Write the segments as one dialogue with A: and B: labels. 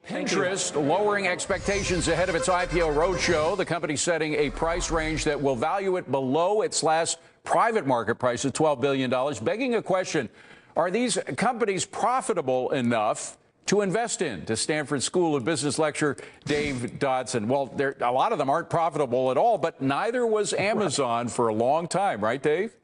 A: Pinterest lowering expectations ahead of its IPO roadshow. The company setting a price range that will value it below its last private market price of $12 billion, begging a question. Are these companies profitable enough to invest in? To Stanford School of Business lecturer Dave Dodson. Well, a lot of them aren't profitable at all, but neither was Amazon for a long time, right, Dave?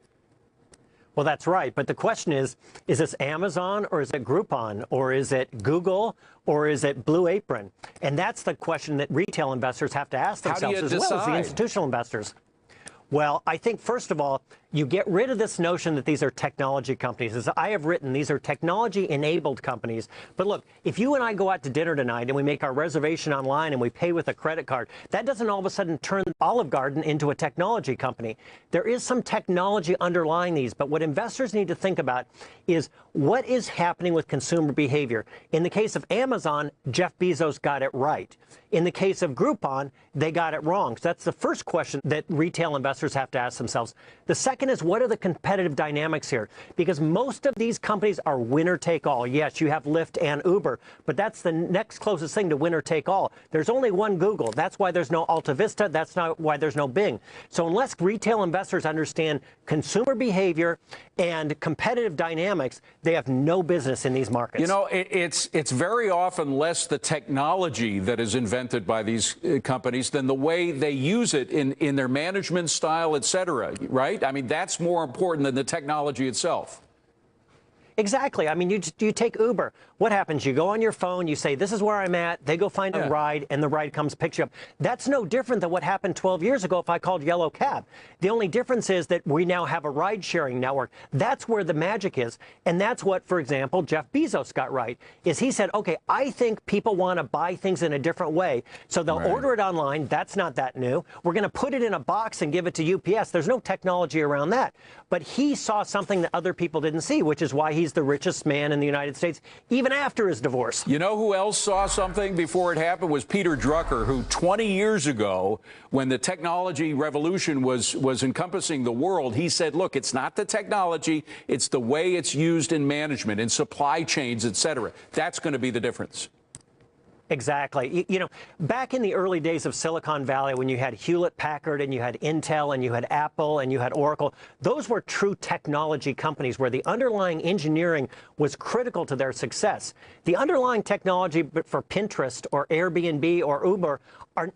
B: Well, that's right. But the question is this Amazon or is it Groupon or is it Google or is it Blue Apron? And that's the question that retail investors have to ask themselves as well as the institutional investors. Well, I think, first of all, you get rid of this notion that these are technology companies. As I have written, these are technology-enabled companies. But look, if you and I go out to dinner tonight and we make our reservation online and we pay with a credit card, that doesn't all of a sudden turn Olive Garden into a technology company. There is some technology underlying these, but what investors need to think about is what is happening with consumer behavior. In the case of Amazon, Jeff Bezos got it right. In the case of Groupon, they got it wrong. So that's the first question that retail investors have to ask themselves. The second is, what are the competitive dynamics here? Because most of these companies are winner take all. Yes, you have Lyft and Uber, but that's the next closest thing to winner take all. There's only one Google. That's why there's no Alta Vista. That's not why there's no Bing. So unless retail investors understand consumer behavior and competitive dynamics, they have no business in these markets.
A: You know, it's very often less the technology that is invented by these companies than the way they use it in their management style, et cetera, right? I mean, that's more important than the technology itself.
B: Exactly. I mean, you take Uber. What happens? You go on your phone, you say, this is where I'm at. They go find a ride, and the ride comes, picks you up. That's no different than what happened 12 years ago if I called Yellow Cab. The only difference is that we now have a ride-sharing network. That's where the magic is. And that's what, for example, Jeff Bezos got right, is he said, OK, I think people want to buy things in a different way. So they'll order it online. That's not that new. We're going to put it in a box and give it to UPS. There's no technology around that. But he saw something that other people didn't see, which is why he's the richest man in the United States, even after his divorce.
A: You know who else saw something before it happened was Peter Drucker, who 20 years ago, when the technology revolution was encompassing the world, he said, look, it's not the technology, it's the way it's used in management, in supply chains, et cetera. That's going to be the difference.
B: Exactly. You know, back in the early days of Silicon Valley, when you had Hewlett-Packard and you had Intel and you had Apple and you had Oracle, those were true technology companies where the underlying engineering was critical to their success. The underlying technology for Pinterest or Airbnb or Uber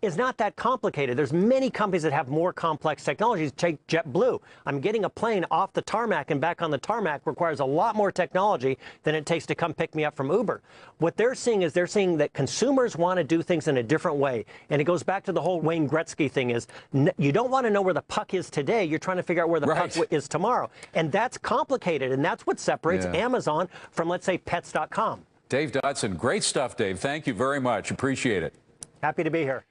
B: is not that complicated. There's many companies that have more complex technologies. Take JetBlue. I'm getting a plane off the tarmac and back on the tarmac requires a lot more technology than it takes to come pick me up from Uber. What they're seeing is that consumers want to do things in a different way. And it goes back to the whole Wayne Gretzky thing is you don't want to know where the puck is today. You're trying to figure out where the puck is tomorrow. And that's complicated. And that's what separates Amazon from, let's say, Pets.com.
A: Dave Dodson, great stuff, Dave. Thank you very much. Appreciate it.
B: Happy to be here.